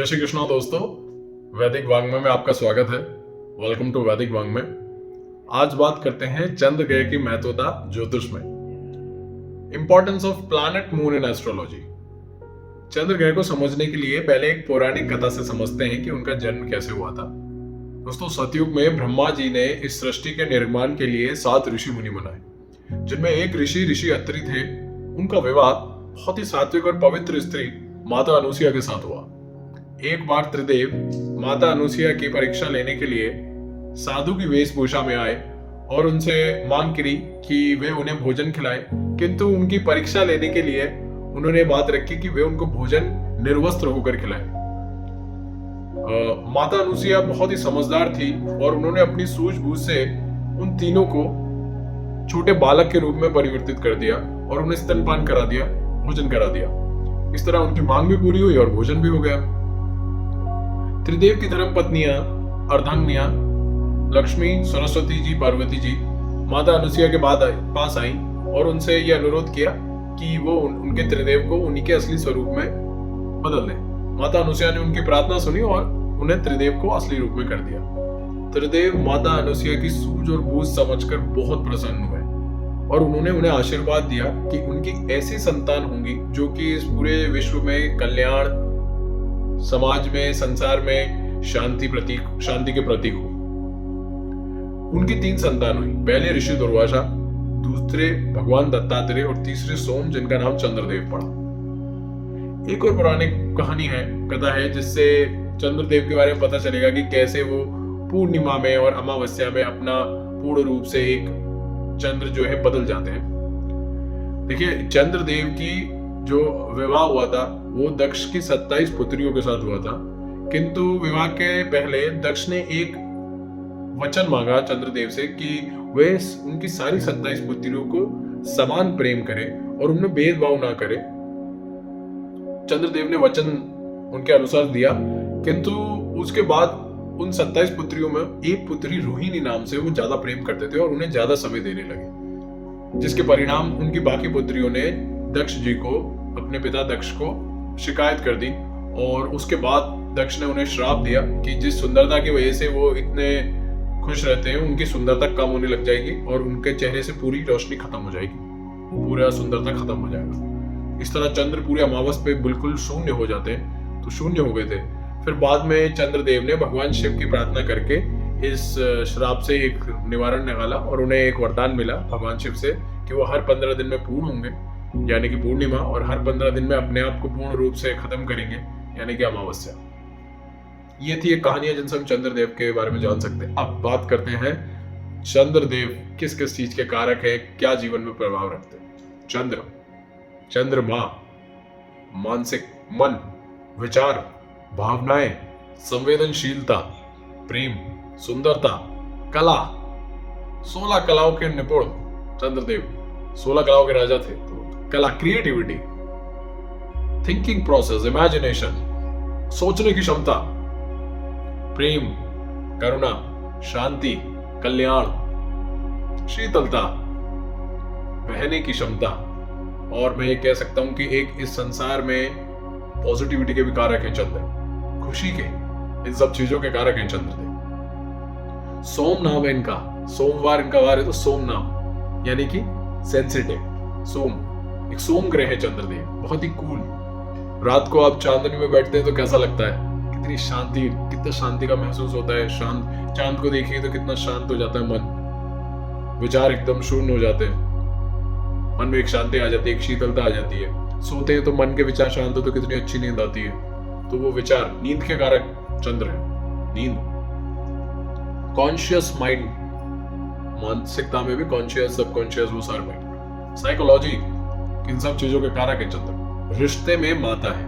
जय श्री कृष्णा दोस्तों, वैदिक वांग्मय में आपका स्वागत है। वेलकम टू वैदिक वांग्मय। आज बात करते हैं चंद्र ग्रह की महत्वता ज्योतिष में। Importance of planet moon in astrology. चंद्र ग्रह को समझने के लिए पहले एक पौराणिक कथा से समझते हैं कि उनका जन्म कैसे हुआ था। दोस्तों, सतयुग में ब्रह्मा जी ने इस सृष्टि के निर्माण के लिए 7 ऋषि मुनि बनाए, जिनमें एक ऋषि अत्रि थे। उनका विवाह बहुत ही सात्विक और पवित्र स्त्री माता अनुसुईया के साथ हुआ। एक बार त्रिदेव माता अनुसुईया की परीक्षा लेने के लिए साधु की वेशभूषा में आए और उनसे मांग करी कि वे उन्हें भोजन खिलाएं, किंतु उनकी परीक्षा लेने के लिए उन्होंने बात रखी कि वे उनको भोजन निर्वस्त्र होकर खिलाएं। माता अनुसुईया बहुत ही समझदार थी और उन्होंने अपनी सूझबूझ से उन तीनों को छोटे बालक के रूप में परिवर्तित कर दिया और उन्हें स्तनपान करा दिया, भोजन करा दिया। इस तरह उनकी मांग भी पूरी हुई और भोजन भी हो गया। त्रिदेव की धर्म पत्नियां अर्धांगिनियां लक्ष्मी, सरस्वती जी, पार्वती जी माता अनुसुईया के पास आई और उनसे यह अनुरोध किया कि वो उनके त्रिदेव को उन्हीं के असली स्वरूप में बदल दें। माता अनुसुईया ने उनकी प्रार्थना सुनी और उन्हें त्रिदेव को असली रूप में कर दिया। त्रिदेव माता अनुसुईया की सूझ और बूझ समझकर बहुत प्रसन्न हुए और उन्होंने उन्हें आशीर्वाद दिया कि उनकी ऐसी संतान होंगी जो कि इस पूरे विश्व में कल्याण, समाज में, संसार में शांति के प्रतीक हो। उनकी 3 संतान हुई। पहले ऋषि दुर्वासा, दूसरे भगवान दत्तात्रेय और तीसरे सोम, जिनका नाम चंद्रदेव पड़ा। एक और पौराणिक कथा है जिससे चंद्रदेव के बारे में पता चलेगा कि कैसे वो पूर्णिमा में और अमावस्या में अपना पूर्ण रूप से एक चंद्र जो है बदल जाते हैं। देखिए, चंद्रदेव की जो विवाह हुआ था वो दक्ष की 27 पुत्रियों के साथ हुआ था, किंतु विवाह के पहले दक्ष ने एक वचन मांगा चंद्रदेव से कि वे उनकी सारी 27 पुत्रियों को समान प्रेम करें और उनमें भेदभाव ना करें। चंद्रदेव ने वचन उनके अनुसार दिया, किंतु उसके बाद उन 27 पुत्रियों में एक पुत्री रोहिणी नाम से वो ज्यादा प्रेम करते थे और उन्हें ज्यादा समय देने लगे, जिसके परिणाम उनकी बाकी पुत्रियों ने दक्ष जी को, अपने पिता दक्ष को शिकायत कर दी और उसके बाद दक्ष ने उन्हें श्राप दिया कि जिस सुंदरता की वजह से वो इतने खुश रहते हैं उनकी सुंदरता कम होने लग जाएगी और उनके चेहरे से पूरी रोशनी खत्म हो जाएगी, पूरा सुंदरता खत्म हो जाएगा। इस तरह चंद्र पूरे अमावस पे बिल्कुल शून्य हो जाते हैं, तो शून्य हो गए थे। फिर बाद में चंद्रदेव ने भगवान शिव की प्रार्थना करके इस श्राप से एक निवारण निकाला और उन्हें एक वरदान मिला भगवान शिव से कि वो हर 15 दिन में पूर्ण होंगे, यानी कि पूर्णिमा, और हर 15 दिन में अपने आप को पूर्ण रूप से खत्म करेंगे, यानी कि अमावस्या। ये थी एक कहानी जिनसे हम चंद्रदेव के बारे में जान सकते हैं। अब बात करते हैं चंद्रदेव किस किस चीज के कारक है, क्या जीवन में प्रभाव रखते हैं। चंद्रमा मानसिक, मन, विचार, भावनाएं, संवेदनशीलता, प्रेम, सुंदरता, कला, 16 कलाओं के निपुण। चंद्रदेव 16 कलाओं के राजा थे, तो कला, क्रिएटिविटी, थिंकिंग प्रोसेस, इमेजिनेशन, सोचने की क्षमता, प्रेम, करुणा, शांति, कल्याण, शीतलता, बहने की क्षमता, और मैं ये कह सकता हूं कि एक इस संसार में पॉजिटिविटी के भी कारक हैं चंद्र, खुशी के, इन सब चीजों के कारक हैं चंद्रदेव। सोम नाम है इनका, सोमवार इनका वार है तो सोम नाम, यानी कि सेंसिटिव। सोम एक सोम ग्रह है चंद्रदेव, बहुत ही कूल। रात को आप चांदनी में बैठते हैं तो कैसा लगता है, कितनी शांति, कितना शांति का महसूस होता है। शांत चांद को देखिए तो कितना शांत हो जाता है मन, विचार एकदम शून्य हो जाते हैं, मन में एक शांति आ जाती है, एक शीतलता आ जाती है। सोते हैं तो मन के विचार शांत हो तो कितनी अच्छी नींद आती है। तो वो विचार, नींद के कारक चंद्र है। नींद, कॉन्शियस माइंड, मानसिकता में भी कॉन्शियस, सबकॉन्शियस, वो सारे माइंड, साइकोलॉजी, इन सब चीजों के कारक है चंद्र। रिश्ते में माता है।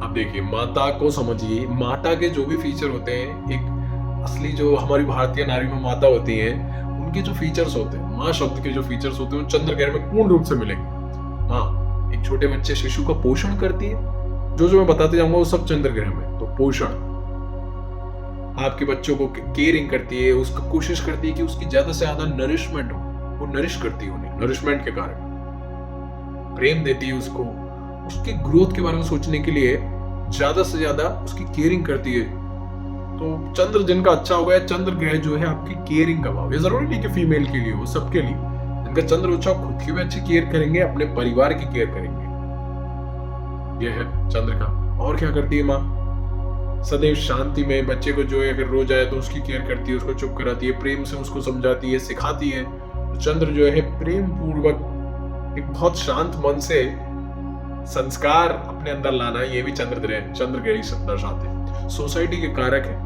अब देखिए, माता को समझिए, माता के जो भी फीचर होते हैं, एक असली जो हमारी भारतीय नारी में माता होती है, उनके जो फीचर्स होते हैं, माँ शब्द के जो फीचर्स होते हैं, चंद्र ग्रह में पूर्ण रूप से मिलेंगे। माँ एक छोटे बच्चे शिशु का पोषण करती है, जो मैं बताते जाऊंगा वो सब चंद्र ग्रह में। तो पोषण, आपके बच्चों को केयरिंग करती है, उसको कोशिश करती है कि उसकी ज्यादा से ज्यादा नरिशमेंट हो, वो नरिश करती है उन्हें, नरिशमेंट के कारण प्रेम देती है उसको, उसके ग्रोथ के बारे में सोचने के लिए ज्यादा से ज्यादा उसकी केयरिंग करती है। तो चंद्र जिनका अच्छा होगा, चंद्र ग्रह जो है आपकी केयरिंग का भाव, ये जरूरी नहीं कि फीमेल के लिए हो, सबके लिए। जिनका चंद्र अच्छा खुद की भी अच्छी केयर करेंगे, अपने परिवार की केयर करेंगे। ये है चंद्र का। और क्या करती है माँ? सदैव शांति में बच्चे को जो है अगर रो जाए तो उसकी केयर करती है, उसको चुप कराती है, प्रेम से उसको समझाती है, सिखाती है। तो चंद्र जो है प्रेम पूर्वक एक बहुत शांत मन से संस्कार अपने अंदर लाना, ये भी चंद्र ग्रह ही दर्शाते हैं। सोसाइटी के कारक है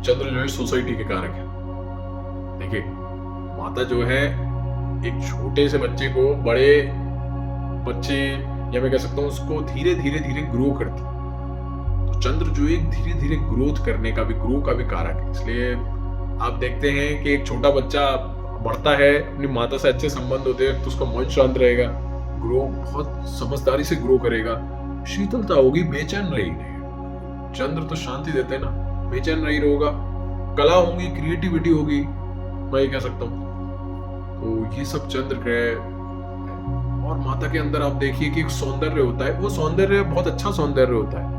चंद्र, जो है सोसाइटी के कारक है। देखिए माता जो है एक छोटे से बच्चे को बड़े बच्चे, या मैं कह सकता हूँ उसको धीरे धीरे ग्रो करती है। तो चंद्र जो एक धीरे धीरे ग्रोथ करने का भी, ग्रो का भी कारक है। इसलिए आप देखते हैं कि एक छोटा बच्चा बढ़ता है, अपनी माता से अच्छे संबंध होते हैं तो उसका मन शांत रहेगा, ग्रो बहुत समझदारी से ग्रो करेगा, शीतलता होगी, बेचैन रहेगी। चंद्र तो शांति देते हैं ना, बेचैन नहीं होगा, कला होंगी, क्रिएटिविटी होगी, मैं ये कह सकता हूँ। तो ये सब चंद्र ग्रह। और माता के अंदर आप देखिए कि एक सौंदर्य होता है, वो सौंदर्य बहुत अच्छा सौंदर्य होता है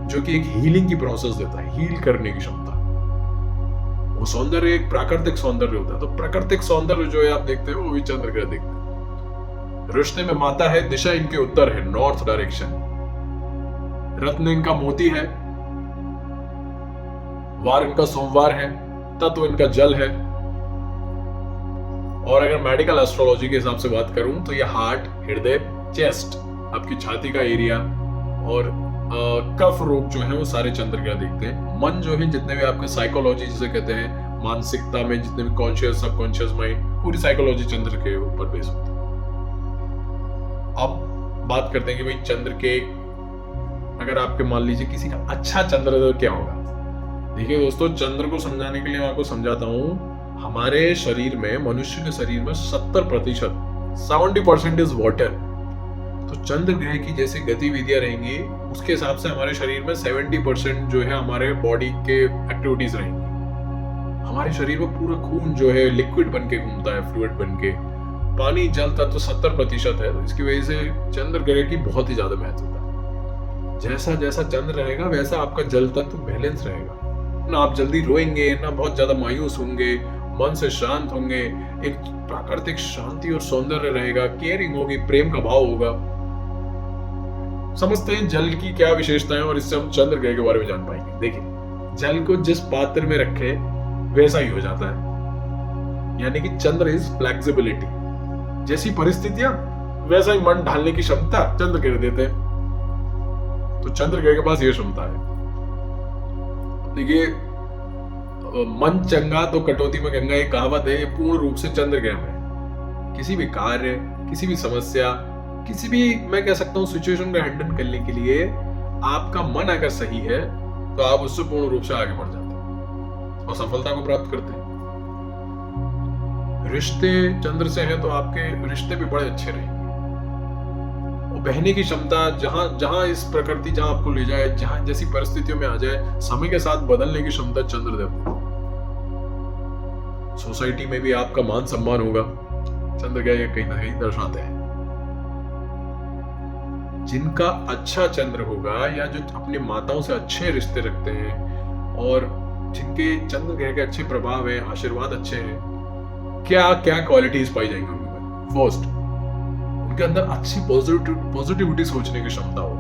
जो कि एक हीलिंग की प्रोसेस देता है, हील करने की क्षमता। वो सौंदर्य एक प्राकृतिक सौंदर्य होता है। तो प्राकृतिक सौंदर्य जो है आप देखते हो, वो भी चंद्र ग्रह देखते हैं। रिश्ते में माता है, दिशा इनके उत्तर है, नॉर्थ डायरेक्शन। रत्न इनका मोती है, वार इनका सोमवार है, तत्व इनका जल है। और अगर मेडिकल एस्ट्रोलॉजी के हिसाब से बात करूं तो ये हार्ट, हृदय, चेस्ट, आपकी छाती का एरिया और कफ रोग जो है वो सारे चंद्र ग्रह देखते हैं। मन जो है जितने भी आपके साइकोलॉजी जिसे कहते हैं, मानसिकता में जितने भी कॉन्शियस सबकॉन्शियस माइंड, पूरी साइकोलॉजी चंद्र के ऊपर बेस होती है। अब बात करते हैं कि भाई चंद्र के, अगर आपके मान लीजिए किसी का अच्छा चंद्र तो क्या होगा। देखिए दोस्तों, चंद्र को समझाने के लिए मैं आपको समझाता हूं। हमारे शरीर में, मनुष्य के शरीर में 70% 70% इज वाटर। तो चंद्र ग्रह की जैसे गतिविधियां रहेंगी उसके हिसाब से हमारे शरीर में 70% जो है हमारे बॉडी के एक्टिविटीज रहेंगी। हमारे शरीर में पूरा खून जो है लिक्विड बन के घूमता है, फ्लूइड बन के। पानी जल तत्व 70% है, तो इसकी वजह से चंद्र ग्रह की बहुत ही ज्यादा महत्वता है। जैसा जैसा चंद्र रहेगा वैसा आपका जल तत्व बैलेंस रहेगा। ना आप जल्दी रोएंगे, ना बहुत ज्यादा मायूस होंगे, मन से शांत होंगे, एक प्राकृतिक शांति और सौंदर्य रहेगा, केयरिंग होगी, प्रेम का भाव होगा। समझते हैं जल की क्या विशेषताएं और इससे हम चंद्र ग्रह के बारे में जान पाएंगे। देखिए, जल को जिस पात्र में रखे वैसा ही हो जाता है, यानी कि चंद्र इज फ्लेक्सिबिलिटी। जैसी परिस्थितियां वैसा ही मन ढालने की क्षमता चंद्र ग्रह देते हैं। तो चंद्र ग्रह के पास ये क्षमता है। देखिए, मन चंगा तो कटौती में गंगा, एक कहावत है, ये पूर्ण रूप से चंद्र ग्रह में। किसी भी कार्य, किसी भी समस्या, किसी भी मैं कह सकता हूं सिचुएशन को हैंडल करने के लिए आपका मन अगर सही है तो आप उससे पूर्ण रूप से आगे बढ़ जाते हैं और सफलता को प्राप्त करते हैं। रिश्ते चंद्र से हैं तो आपके रिश्ते भी बड़े अच्छे रहेंगे। बहने की क्षमता, जहां जहां इस प्रकृति जहां आपको ले जाए, जहां जैसी परिस्थितियों में आ जाए, समय के साथ बदलने की क्षमता चंद्र देते हैं। सोसाइटी में भी आपका मान सम्मान होगा, चंद्र ग्रह कहीं ना कहीं दर्शाते हैं। जिनका अच्छा चंद्र होगा या जो अपने माताओं से अच्छे रिश्ते रखते हैं और जिनके चंद्र ग्रह के अच्छे प्रभाव है, आशीर्वाद अच्छे हैं, क्या क्या क्वालिटीज पाई जाएंगी उनमें। फर्स्ट, उनके अंदर अच्छी पॉजिटिविटी सोचने की क्षमता हो,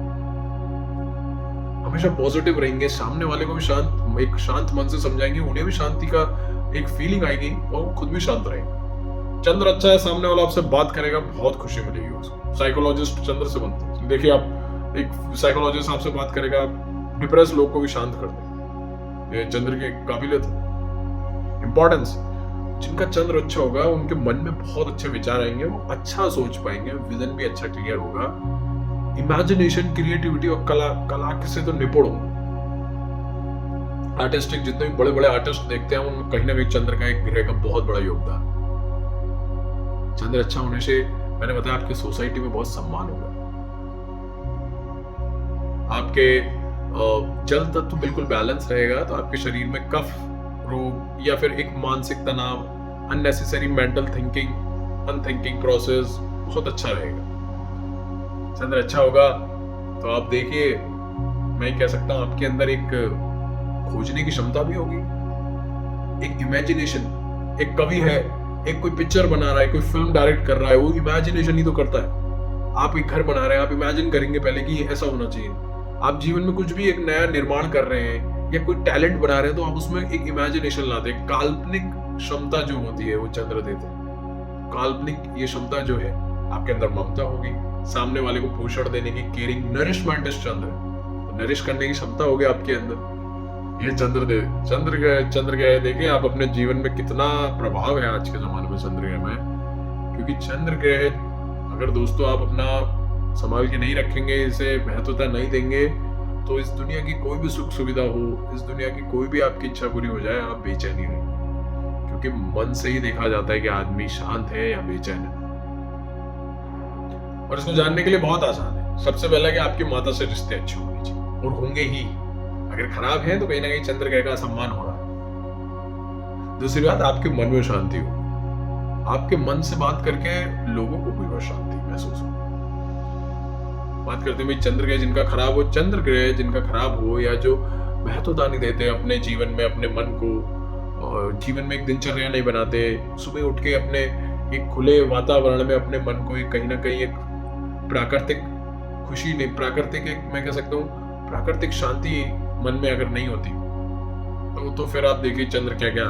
हमेशा पॉजिटिव रहेंगे, सामने वाले को भी एक शांत मन से समझाएंगे, उन्हें भी शांति का एक फीलिंग आएगी और खुद भी शांत रहेंगे। चंद्र अच्छा है, सामने वाला आपसे बात करेगा, बहुत खुशी मिलेगी उसको। साइकोलॉजिस्ट चंद्र से बनते हैं। देखिए, आप एक साइकोलॉजिस्ट आपसे बात करेगा, आप डिप्रेस लोग को भी शांत कर देंगे। ये चंद्र की काबिलियत है, इंपॉर्टेंस। जिनका चंद्र अच्छा होगा उनके मन में बहुत अच्छे विचार आएंगे, वो अच्छा सोच पाएंगे, विजन भी अच्छा क्लियर होगा, इमेजिनेशन, क्रिएटिविटी और कला से तो निपुण होंगे। आर्टिस्टिक जितने भी बड़े बड़े आर्टिस्ट देखते हैं उनमें कहीं ना कहीं चंद्र का एक ग्रह का बहुत बड़ा योगदान। चंद्र अच्छा होने से मैंने बताया आपकी सोसाइटी में बहुत सम्मान होगा। आपके जल तत्व बिल्कुल बैलेंस रहेगा तो आपके शरीर में कफ रोग या फिर एक मानसिक तनाव, unnecessary mental thinking, unthinking process बहुत अच्छा रहेगा। चंद्र अच्छा होगा तो आप देखिए, मैं कह सकता हूँ आपके अंदर एक खोजने की क्षमता भी होगी, एक इमेजिनेशन। एक कवि है, एक कोई पिक्चर बना रहा है, कोई फिल्म डायरेक्ट कर रहा है, वो इमेजिनेशन ही तो करता है। आप एक घर बना रहे हैं, आप इमेजिन करेंगे पहले कि ये ऐसा होना चाहिए। आप जीवन में कुछ भी एक नया निर्माण कर रहे हैं या कोई टैलेंट बना रहे हैं, तो आप उसमें एक इमेजिनेशन लाते हैं। काल्पनिक क्षमता जो होती है वो चंद्र देते हैं। काल्पनिक ये क्षमता जो है, आपके अंदर ममता होगी, सामने वाले को पोषण देने की, केयरिंग, नरिशमेंट इज चंद्र, तो नरिश करने की क्षमता होगी आपके अंदर। ये चंद्र ग्रह देखिए आप अपने जीवन में कितना प्रभाव है आज के जमाने में चंद्र ग्रह में। क्योंकि चंद्र ग्रह अगर दोस्तों आप अपना संभाल के नहीं रखेंगे, इसे महत्वता नहीं देंगे, तो इस दुनिया की कोई भी सुख सुविधा हो, इस दुनिया की कोई भी आपकी इच्छा पूरी हो जाए, आप बेचैन ही रहेंगे। क्योंकि मन से ही देखा जाता है कि आदमी शांत है या बेचैन है। और इसको जानने के लिए बहुत आसान है। सबसे पहला कि आपकी माता से रिश्ते अच्छे होने चाहिए, और होंगे ही। अगर खराब है तो कहीं ना कहीं चंद्र ग्रह का असम्मान हो रहा है। दूसरी बात, आपके मन में शांति हो। आपके मन से बात करके लोगों को भी बहुत शांति महसूस हो। बात करते हैं चंद्र ग्रह जिनका खराब हो, चंद्र ग्रह जिनका खराब हो, या जो महत्वता नहीं देते अपने जीवन में अपने मन को, और जीवन में एक दिनचर्या नहीं बनाते, सुबह उठ के अपने एक खुले वातावरण में अपने मन को कहीं ना कहीं एक प्राकृतिक खुशी नहीं, प्राकृतिक एक मैं कह सकता हूँ प्राकृतिक शांति मन में अगर नहीं होती, तो फिर आप देखिए चंद्र क्या।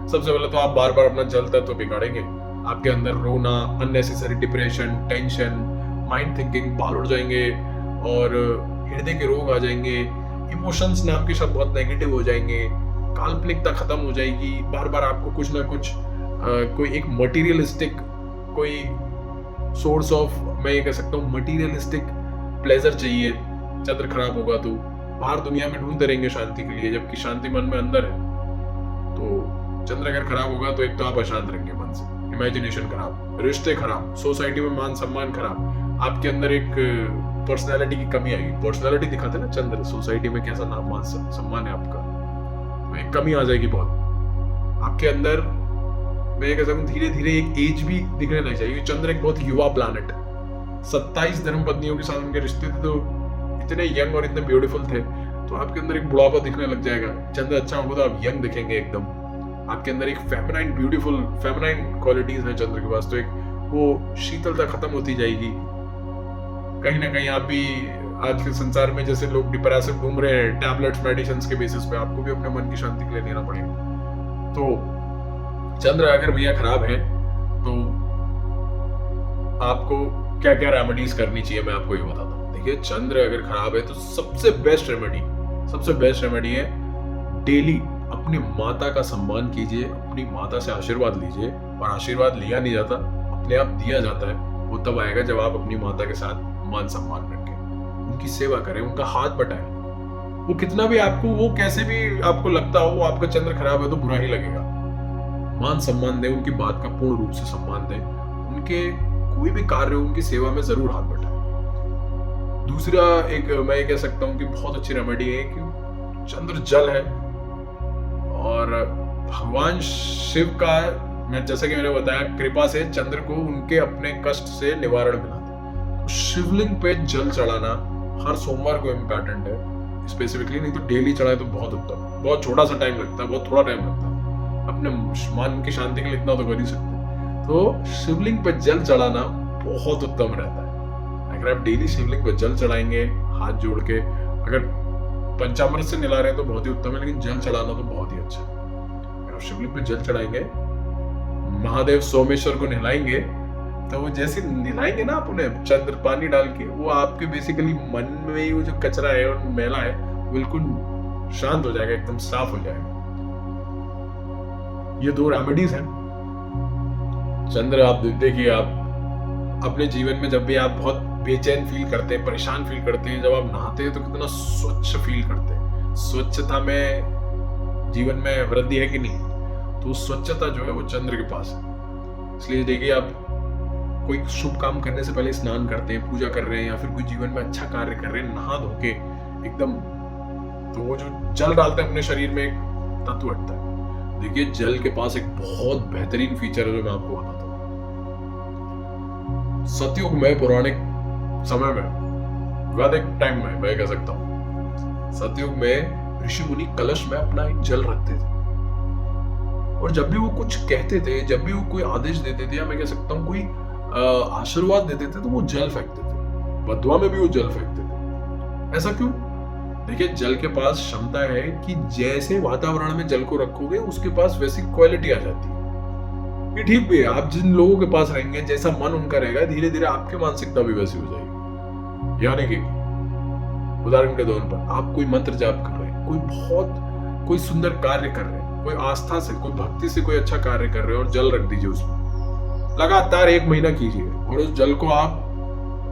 सबसे पहले तो आप बार बार अपना जल तत्व बिगाड़ेंगे। आपके अंदर रोना, unnecessary depression, tension, mind thinking, बाल उड़ जाएंगे, और हृदय के रोग आ जाएंगे। इमोशंस नाम के शब्द बहुत नेगेटिव हो जाएंगे, काल्पनिकता खत्म हो जाएगी। बार बार आपको कुछ ना कुछ कोई एक मटीरियलिस्टिक कोई सोर्स ऑफ, मैं ये कह सकता हूँ मटीरियलिस्टिक प्लेजर चाहिए। चंद्र खराब होगा तो बाहर दुनिया में ढूंढते रहेंगे शांति के लिए, जबकि शांति मन में अंदर है। तो चंद्र अगर खराब होगा तो एक तो आप अशांत रहेंगे मन से, इमेजिनेशन खराब, रिश्ते खराब, सोसाइटी में मान सम्मान खराब, आपके अंदर एक पर्सनैलिटी की कमी आएगी। पर्सनैलिटी दिखाते ना चंद्र, सोसाइटी में कैसा नाम मान सम्मान है आपका, तो एक कमी आ जाएगी बहुत आपके अंदर। मैं कह सकता हूँ धीरे धीरे एक एज भी दिखने लग जाएगी। चंद्र एक बहुत युवा प्लैनेट है। 27 धर्मपत्नियों के साथ उनके रिश्ते थे, तो इतने यंग और इतने ब्यूटीफुल थे, तो आपके अंदर एक बुढ़ापा दिखने लग जाएगा। चंद्र अच्छा होगा तो आप यंग दिखेंगे एकदम। आपके अंदर एक फेमिनाइन ब्यूटीफुल फेमिनाइन क्वालिटीज है चंद्र के पास, तो एक वो शीतलता खत्म होती जाएगी। कहीं ना कहीं आप भी आज के संसार में जैसे लोग डिप्रेसिव घूम रहे हैं टैबलेट्स मेडिसिन के बेसिस पे, आपको भी अपने मन की शांति के लिए लेना पड़ेगा। तो चंद्र अगर भैया खराब है तो आपको क्या क्या रेमेडीज करनी चाहिए, मैं आपको ये बताता हूँ। देखिए चंद्र अगर खराब है तो सबसे बेस्ट रेमेडी है डेली अपनी माता का सम्मान कीजिए, अपनी माता से आशीर्वाद लीजिए। और आशीर्वाद लिया नहीं जाता, अपने आप दिया जाता है। वो तब आएगा जब आप अपनी माता के साथ मान सम्मान रखें, उनकी सेवा करें, उनका हाथ बटाएं। वो कितना भी आपको, वो कैसे भी आपको लगता हो आपका चंद्र खराब है तो बुरा ही लगेगा। मान सम्मान दें, उनकी बात का पूर्ण रूप से सम्मान दें, उनके कोई भी कार्य हो उनकी सेवा में जरूर हाथ बटाएं। दूसरा एक मैं ये कह सकता हूँ कि बहुत अच्छी रेमेडी है कि चंद्र जल है, और भगवान शिव का, मैं जैसे कि मैंने बताया, कृपा से चंद्र को उनके अपने कष्ट से निवारण मिला था। शिवलिंग पे जल चढ़ाना हर सोमवार को इम्पोर्टेंट है स्पेसिफिकली, नहीं तो डेली चढ़ाए तो बहुत उत्तम। बहुत छोटा सा टाइम लगता है, बहुत थोड़ा टाइम लगता है, अपने मन की शांति के लिए इतना तो कर ही सकते हैं। तो शिवलिंग पे जल चढ़ाना बहुत उत्तम रहता है। अगर आप डेली शिवलिंग पे जल चढ़ाएंगे हाथ जोड़ के, अगर पंचामृत से निला रहे हैं तो बहुत ही उत्तम है, लेकिन जल चढ़ाना तो बहुत ही अच्छा है। अगर आप शिवलिंग पे जल चढ़ाएंगे, महादेव सोमेश्वर को नहलाएंगे, तो वो जैसे नहलाएंगे ना आप उन्हें चंद्र पानी डाल के, वो आपके बेसिकली मन में ही वो जो कचरा है और मैला है बिल्कुल शांत हो जाएगा, एकदम साफ हो जाएगा। ये 2 रेमेडीज हैं। चंद्र आप देखिए, आप अपने जीवन में जब भी आप बहुत बेचैन फील करते हैं, परेशान फील करते हैं, जब आप नहाते हैं तो कितना स्वच्छ फील करते हैं। स्वच्छता में जीवन में वृद्धि है कि नहीं, तो स्वच्छता जो है वो चंद्र के पास है। इसलिए देखिए, आप कोई शुभ काम करने से पहले स्नान करते हैं, पूजा कर रहे हैं, या फिर कोई जीवन में अच्छा कार्य कर रहे हैं, नहा धो के एकदम, तो वो जो जल डालते हैं अपने शरीर में, एक तत्व हटता है। देखिए जल के पास एक बहुत बेहतरीन फीचर है जो मैं आपको बताता हूँ। सतयुग में, पौराणिक समय में वैदिक टाइम में मैं कह सकता हूँ, सतयुग में ऋषि मुनि कलश में अपना एक जल रखते थे और जब भी वो कुछ कहते थे, जब भी वो कोई आदेश देते थे या मैं कह सकता हूँ कोई आशीर्वाद देते थे तो वो जल फेंकते थे। बदुआ में भी वो जल फेंकते थे। ऐसा क्यों? देखिए, जल के पास क्षमता है कि जैसे वातावरण में जल को रखोगे उसके पास वैसी क्वालिटी आ जाती है। ये ठीक भी है, आप जिन लोगों के पास रहेंगे, जैसा मन उनका रहेगा, धीरे धीरे आपकी मानसिकता भी वैसी हो जाएगी। यानी कि उदाहरण के तौर पर आप कोई मंत्र जाप कर रहे हैं, कोई सुंदर कार्य कर रहे हैं, कोई आस्था से, कोई भक्ति से कोई अच्छा कार्य कर रहे हैं और जल रख दीजिए उसमें, लगातार 1 महीना कीजिए और उस जल को आप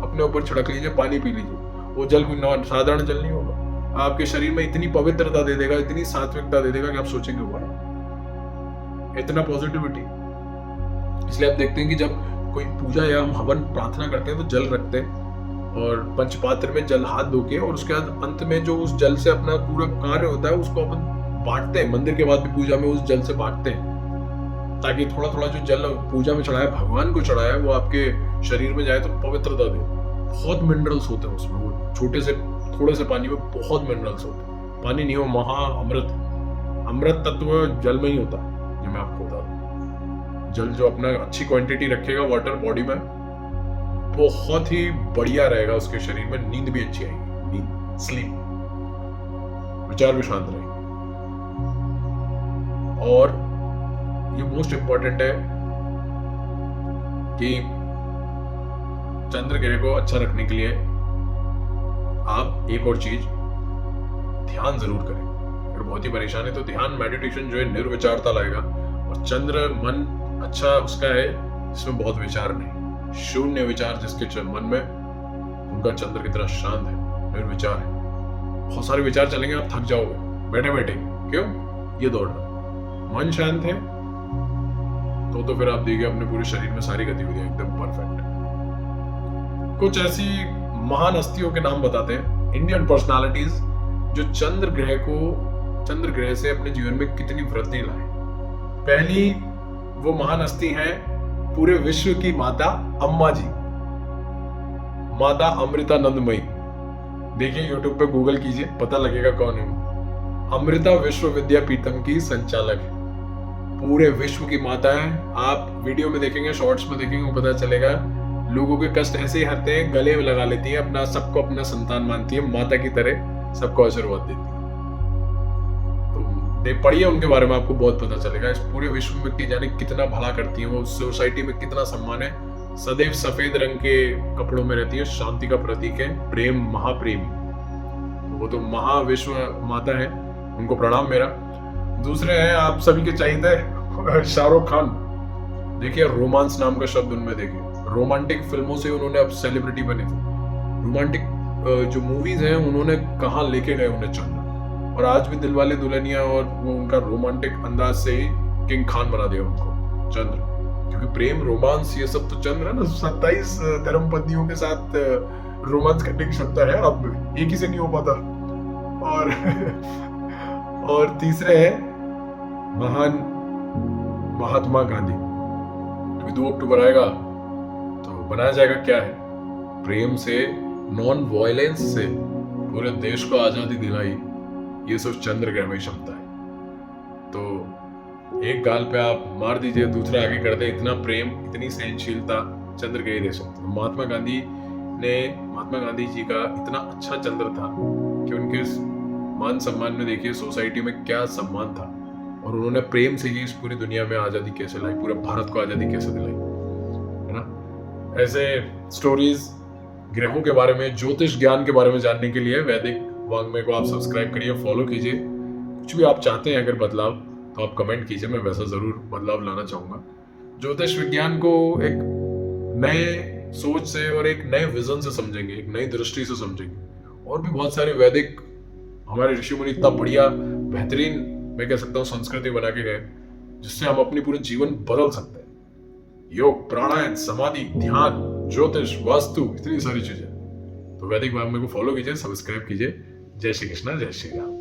अपने ऊपर छिड़क लीजिए, पानी पी लीजिए। वो जल कोई साधारण जल नहीं होगा, आपके शरीर में इतनी पवित्रता दे देगा, इतनी सात्विकता दे देगा कि आप सोचेंगे वाह, इतना पॉजिटिविटी। इसलिए आप देखते हैं कि जब कोई पूजा या हम हवन प्रार्थना करते हैं तो जल रखते हैं और पंचपात्र में जल हाथ धो के और उसके बाद अंत में जो उस जल से अपना पूरा कार्य होता है उसको अपन बांटते हैं। मंदिर के बाद भी पूजा में उस जल से बांटते हैं ताकि थोड़ा थोड़ा जो जल पूजा में चढ़ाया, भगवान को चढ़ाया है, वो आपके शरीर में जाए तो पवित्रता दे। बहुत मिनरल्स होते हैं उसमें, वो छोटे से थोड़े से पानी में बहुत मिनरल्स होते हैं। पानी नहीं हो, महा अमृत तत्व जल में ही होता है। ये मैं आपको बता दूं, जल जो अपना अच्छी क्वांटिटी रखेगा वाटर बॉडी में, बहुत ही बढ़िया रहेगा उसके शरीर में, नींद भी अच्छी आएगी, नींद, स्लीप, विचार भी शांत रहेंगे। और ये मोस्ट इंपॉर्टेंट है कि चंद्र ग्रह को अच्छा रखने के लिए आप एक और चीज ध्यान जरूर करें। अगर बहुत ही परेशान है तो ध्यान, मेडिटेशन जो है निर्विचारता लाएगा। और चंद्र मन अच्छा उसका है जिसमें बहुत विचार नहीं, शून्य विचार जिसके मन में, उनका चंद्र की तरह शांत है, निर्विचार है। बहुत सारे विचार चलेंगे, आप थक जाओगे बैठे बैठे। क्यों? ये दौड़ रहा। मन शांत है तो फिर आप देखिए अपने पूरे शरीर में सारी गतिविधियां एकदम परफेक्ट। कुछ ऐसी महान हस्तियों के नाम बताते हैं, इंडियन पर्सनालिटीज, जो चंद्र ग्रह से अपने जीवन में कितनी वृद्धि लाए। पहली वो महान हस्ती है पूरे विश्व की माता, अम्मा जी, माता अमृतानंदमयी। देखिए यूट्यूब पे गूगल कीजिए, पता लगेगा कौन है। अमृता विश्व विद्यापीठम की संचालक है, पूरे विश्व की माता है। आप वीडियो में देखेंगे, शॉर्ट्स में देखेंगे, पता चलेगा। लोगों के कष्ट ऐसे ही हरते हैं, गले में लगा लेती है, अपना सबको अपना संतान मानती है, माता की तरह सबको आशीर्वाद देती है। तो पढ़िए उनके बारे में, आपको बहुत पता चलेगा। इस पूरे विश्व में की जाने कितना भला करती है वो, सोसाइटी में कितना सम्मान है। सदैव सफेद रंग के कपड़ों में रहती है, शांति का प्रतीक है, प्रेम, महाप्रेमी। वो तो महाविश्व माता है, उनको प्रणाम मेरा। दूसरे हैं आप सभी के चाहिए शाहरुख खान। देखिए रोमांस नाम का शब्द उनमें देखिए, रोमांटिक फिल्मों से उन्होंने अब सेलिब्रिटी बने थे। रोमांटिक जो मूवीज हैं उन्होंने कहाँ लेके गए उन्हें चंद्र, और आज भी दिलवाले दुल्हनिया और वो उनका रोमांटिक अंदाज से ही किंग खान बना दिया उनको चंद्र। क्योंकि प्रेम, रोमांस, ये सब तो चंद्र है ना। 27 धर्मपत्नियों के साथ रोमांस करने की क्षमता है आप में, एक ही से नहीं हो पाता। और तीसरे है महान महात्मा गांधी। अभी 2 अक्टूबर आएगा तो बनाया जाएगा क्या है, प्रेम से, नॉन वायलेंस से पूरे देश को आजादी दिलाई। ये सिर्फ चंद्र ग्रह में क्षमता है। तो एक गाल पे आप मार दीजिए, दूसरा आगे कर दे, इतना प्रेम, इतनी सहनशीलता चंद्र ग्रह दे सकते। महात्मा गांधी जी का इतना अच्छा चंद्र था कि उनके मान सम्मान में देखिए सोसाइटी में क्या सम्मान था, और उन्होंने प्रेम से ही इस पूरी दुनिया में आजादी कैसे लाई, पूरे भारत को आजादी कैसे दिलाई, है ना। ऐसे स्टोरीज, ग्रहों के बारे में, ज्योतिष ज्ञान के बारे में जानने के लिए वैदिक वांग्मय को आप सब्सक्राइब करिए, फॉलो कीजिए। कुछ भी आप चाहते हैं अगर बदलाव तो आप कमेंट कीजिए, मैं वैसा जरूर बदलाव लाना चाहूंगा। ज्योतिष विज्ञान को एक नए सोच से और एक नए विजन से समझेंगे, एक नई दृष्टि से समझेंगे। और भी बहुत सारे वैदिक हमारे ऋषि मुनि इतना बढ़िया बेहतरीन मैं कह सकता हूँ संस्कृति बना के गए, जिससे हम अपनी पूरे जीवन बदल सकते हैं। योग, प्राणायाम, समाधि, ध्यान, ज्योतिष, वास्तु, इतनी सारी चीजें। तो वैदिक वांग्मय को फॉलो कीजिए, सब्सक्राइब कीजिए। जय श्री कृष्णा, जय श्री राम।